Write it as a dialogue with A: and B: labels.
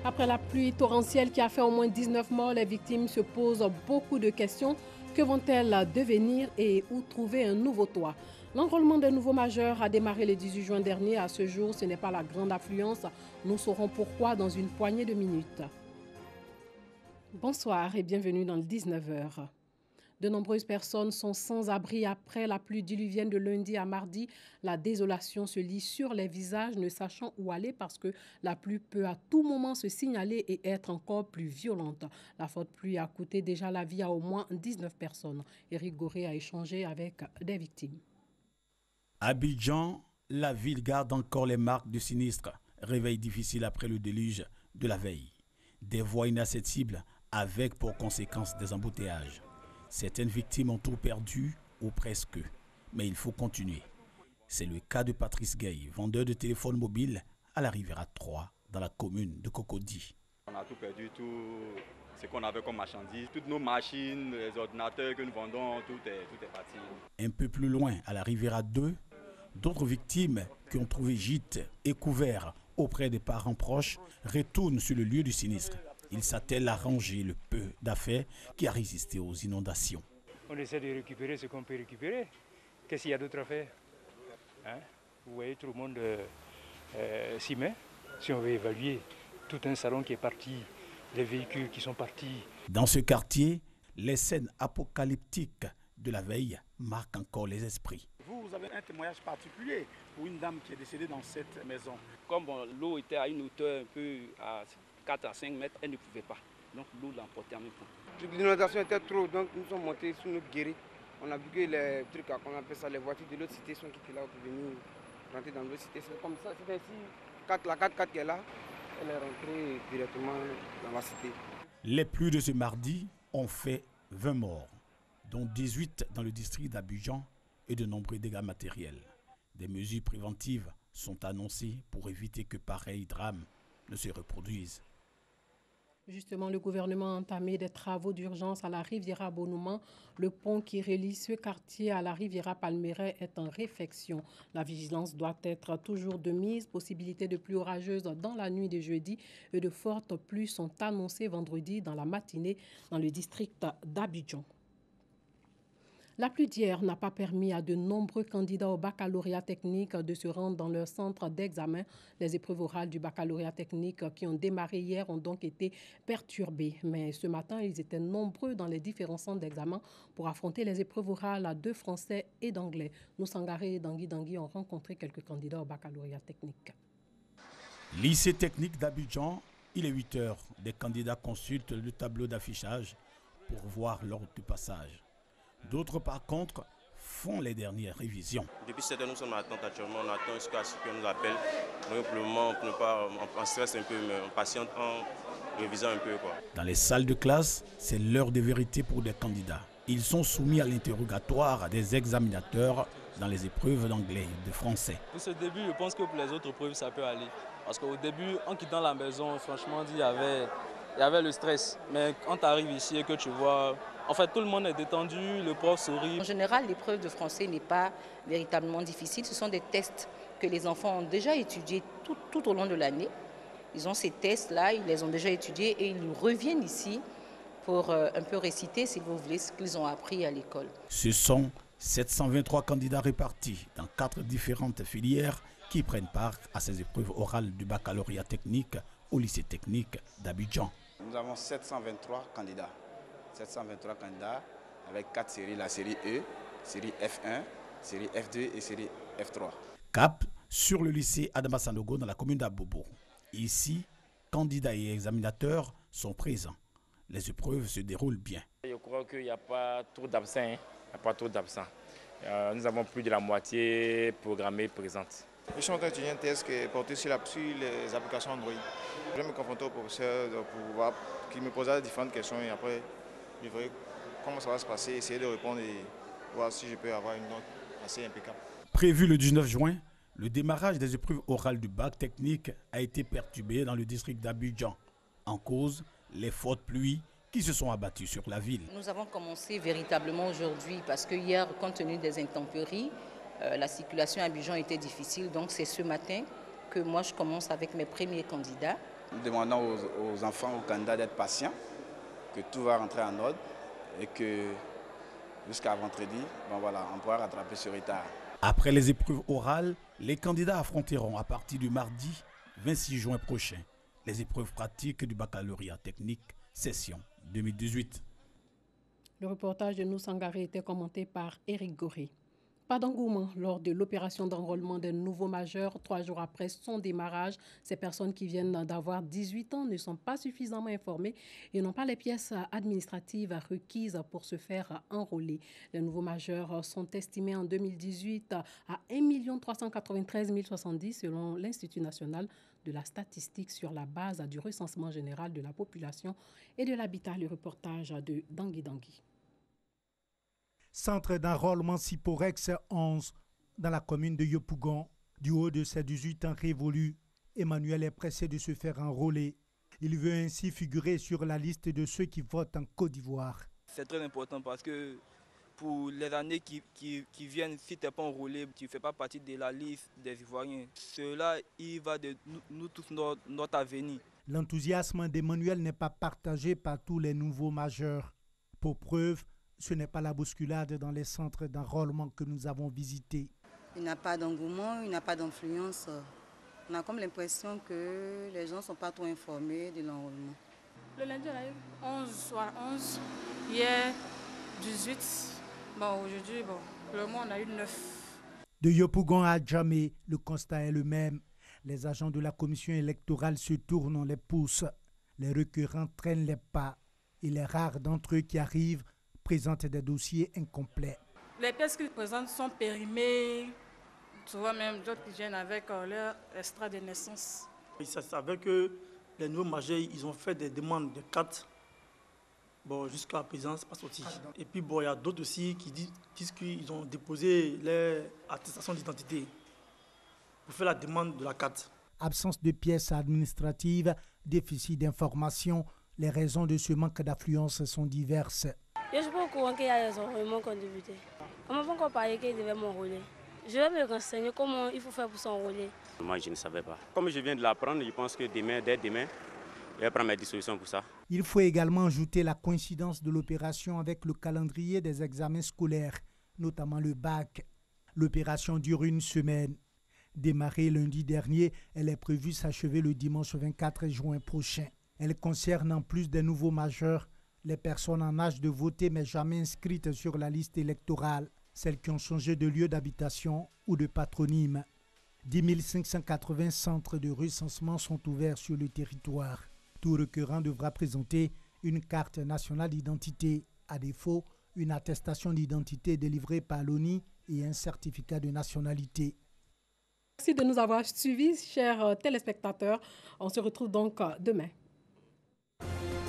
A: Après la pluie torrentielle qui a fait au moins 19 morts, les victimes se posent beaucoup de questions. Que vont-elles devenir et où trouver un nouveau toit? L'enrôlement des nouveaux majeurs a démarré le 18 juin dernier. À ce jour, ce n'est pas la grande affluence. Nous saurons pourquoi dans une poignée de minutes. Bonsoir et bienvenue dans le 19h. De nombreuses personnes sont sans abri après la pluie diluvienne de lundi à mardi. La désolation se lit sur les visages, ne sachant où aller parce que la pluie peut à tout moment se signaler et être encore plus violente. La forte pluie a coûté déjà la vie à au moins 19 personnes. Éric Goré a échangé avec des victimes.
B: Abidjan, la ville garde encore les marques du sinistre. Réveil difficile après le déluge de la veille. Des voies inaccessibles avec pour conséquence des embouteillages. Certaines victimes ont tout perdu ou presque, mais il faut continuer. C'est le cas de Patrice Gueye, vendeur de téléphones mobiles à la Riviera 3, dans la commune de Cocody.
C: On a tout perdu, tout ce qu'on avait comme marchandises, toutes nos machines, les ordinateurs que nous vendons, tout est parti.
B: Un peu plus loin, à la Riviera 2, d'autres victimes qui ont trouvé gîte et couvert auprès des parents proches retournent sur le lieu du sinistre. Ils s'attellent à ranger le peu d'affaires qui a résisté aux inondations.
D: On essaie de récupérer ce qu'on peut récupérer. Qu'est-ce qu'il y a d'autre à faire? Vous voyez, tout le monde s'y met. Si on veut évaluer tout un salon qui est parti, les véhicules qui sont partis.
B: Dans ce quartier, les scènes apocalyptiques de la veille marquent encore les esprits.
E: Vous avez un témoignage particulier pour une dame qui est décédée dans cette maison.
F: Comme l'eau était à une hauteur un peu à 4 à 5 mètres, elle ne pouvait pas. Donc l'eau l'emportait en même temps.
G: L'inondation était trop, donc nous sommes montés sur notre guéri. On a vu que les trucs, qu'on appelle ça, les voitures de l'autre cité sont quittées là pour venir rentrer dans l'autre cité. C'est comme ça, c'est ici, la 4x4 qui est là, elle est rentrée directement dans la cité.
B: Les pluies de ce mardi ont fait 20 morts, dont 18 dans le district d'Abidjan et de nombreux dégâts matériels. Des mesures préventives sont annoncées pour éviter que pareils drames ne se reproduisent.
A: Justement, le gouvernement a entamé des travaux d'urgence à la Riviera Bonouman. Le pont qui relie ce quartier à la Riviera Palmeraie est en réfection. La vigilance doit être toujours de mise. Possibilité de pluies orageuses dans la nuit de jeudi et de fortes pluies sont annoncées vendredi dans la matinée dans le district d'Abidjan. La pluie d'hier n'a pas permis à de nombreux candidats au baccalauréat technique de se rendre dans leur centre d'examen. Les épreuves orales du baccalauréat technique qui ont démarré hier ont donc été perturbées. Mais ce matin, ils étaient nombreux dans les différents centres d'examen pour affronter les épreuves orales de français et d'anglais. Nous, Sangaré et Dangui ont rencontré quelques candidats au baccalauréat technique.
B: Lycée technique d'Abidjan, il est 8 heures. Des candidats consultent le tableau d'affichage pour voir l'ordre du passage. D'autres, par contre, font les dernières révisions.
H: Depuis 7 heures, nous sommes en attente actuellement. On attend jusqu'à ce qu'on nous appelle. Donc, pour le moment, on ne pas, on stresse un peu, mais on patiente en révisant un peu, quoi.
B: Dans les salles de classe, c'est l'heure de vérité pour des candidats. Ils sont soumis à l'interrogatoire des examinateurs dans les épreuves d'anglais et de français.
I: Pour ce début, je pense que pour les autres épreuves, ça peut aller. Parce qu'au début, en quittant la maison, franchement, il y avait le stress. Mais quand tu arrives ici et que tu vois... En fait, tout le monde est détendu, le prof sourit.
J: En général, l'épreuve de français n'est pas véritablement difficile. Ce sont des tests que les enfants ont déjà étudiés tout au long de l'année. Ils ont ces tests-là, ils les ont déjà étudiés et ils reviennent ici pour un peu réciter, si vous voulez, ce qu'ils ont appris à l'école.
B: Ce sont 723 candidats répartis dans 4 différentes filières qui prennent part à ces épreuves orales du baccalauréat technique au lycée technique d'Abidjan.
K: Nous avons 723 candidats. 723 candidats avec 4 séries, la série E, série F1, série F2 et série F3.
B: Cap sur le lycée Adama Sanogo dans la commune d'Abobo. Ici, candidats et examinateurs sont présents. Les épreuves se déroulent bien.
L: Je crois qu'il n'y a pas trop d'absents. Nous avons plus de la moitié programmée présente.
M: Je suis en train d'étudier un test qui est porté sur les applications Android. Je vais me confronter au professeur pour voir, qui me posera différentes questions et après je verrai comment ça va se passer, essayer de répondre et voir si je peux avoir une note assez impeccable.
B: Prévu le 19 juin, le démarrage des épreuves orales du bac technique a été perturbé dans le district d'Abidjan. En cause, les fortes pluies qui se sont abattues sur la ville.
J: Nous avons commencé véritablement aujourd'hui parce que hier, compte tenu des intempéries, la circulation à Abidjan était difficile. Donc c'est ce matin que moi je commence avec mes premiers candidats
K: nous demandons aux enfants, aux candidats d'être patients, que tout va rentrer en ordre et que jusqu'à vendredi, voilà, on pourra rattraper ce retard.
B: Après les épreuves orales, les candidats affronteront à partir du mardi 26 juin prochain les épreuves pratiques du baccalauréat technique session 2018.
A: Le reportage de Nous Sangaré était commenté par Éric Goré. Pas d'engouement lors de l'opération d'enrôlement des nouveaux majeurs. 3 jours après son démarrage, ces personnes qui viennent d'avoir 18 ans ne sont pas suffisamment informées et n'ont pas les pièces administratives requises pour se faire enrôler. Les nouveaux majeurs sont estimés en 2018 à 1 393 070 selon l'Institut national de la statistique sur la base du recensement général de la population et de l'habitat. Le reportage de Dangui Dangui.
N: Centre d'enrôlement Siporex 11 dans la commune de Yopougon. Du haut de ses 18 ans révolus, Emmanuel est pressé de se faire enrôler. Il veut ainsi figurer sur la liste de ceux qui votent en Côte d'Ivoire.
F: C'est très important parce que pour les années qui viennent, si tu n'es pas enrôlé, tu ne fais pas partie de la liste des Ivoiriens. Cela, il va de nous tous notre avenir.
N: L'enthousiasme d'Emmanuel n'est pas partagé par tous les nouveaux majeurs. Pour preuve, ce n'est pas la bousculade dans les centres d'enrôlement que nous avons visités.
O: Il n'y a pas d'engouement, il n'y a pas d'influence. On a comme l'impression que les gens ne sont pas trop informés de l'enrôlement.
P: Le lundi, on a eu 11, soir 11. Hier, 18. Bon, aujourd'hui, le mois, on a eu 9.
N: De Yopougon à Djamé, le constat est le même. Les agents de la commission électorale se tournent les pouces. Les requérants traînent les pas. Et les rares d'entre eux qui arrivent présentent des dossiers incomplets.
P: Les pièces qu'ils présentent sont périmées. Souvent même d'autres qui viennent avec leur extrait de naissance.
E: Il s'avère que les nouveaux majeurs, ils ont fait des demandes de cartes. Jusqu'à présent, ce n'est pas sorti. Et puis il y a d'autres aussi qui disent qu'ils ont déposé leur attestation d'identité pour faire la demande de la carte.
N: Absence de pièces administratives, déficit d'information, les raisons de ce manque d'affluence sont diverses.
Q: Je ne suis pas au courant qu'il y a des enrôlements qu'on débutait. On m'a pas encore parlé qu'il devait m'enrôler. Je vais me renseigner comment il faut faire pour s'enrôler.
R: Moi, je ne savais pas. Comme je viens de l'apprendre, je pense que dès demain, je vais prendre mes dispositions pour ça.
N: Il faut également ajouter la coïncidence de l'opération avec le calendrier des examens scolaires, notamment le bac. L'opération dure une semaine. Démarrée lundi dernier, elle est prévue s'achever le dimanche 24 juin prochain. Elle concerne en plus des nouveaux majeurs les personnes en âge de voter mais jamais inscrites sur la liste électorale, celles qui ont changé de lieu d'habitation ou de patronyme. 10 580 centres de recensement sont ouverts sur le territoire. Tout requérant devra présenter une carte nationale d'identité, à défaut, une attestation d'identité délivrée par l'ONI et un certificat de nationalité.
A: Merci de nous avoir suivis, chers téléspectateurs. On se retrouve donc demain.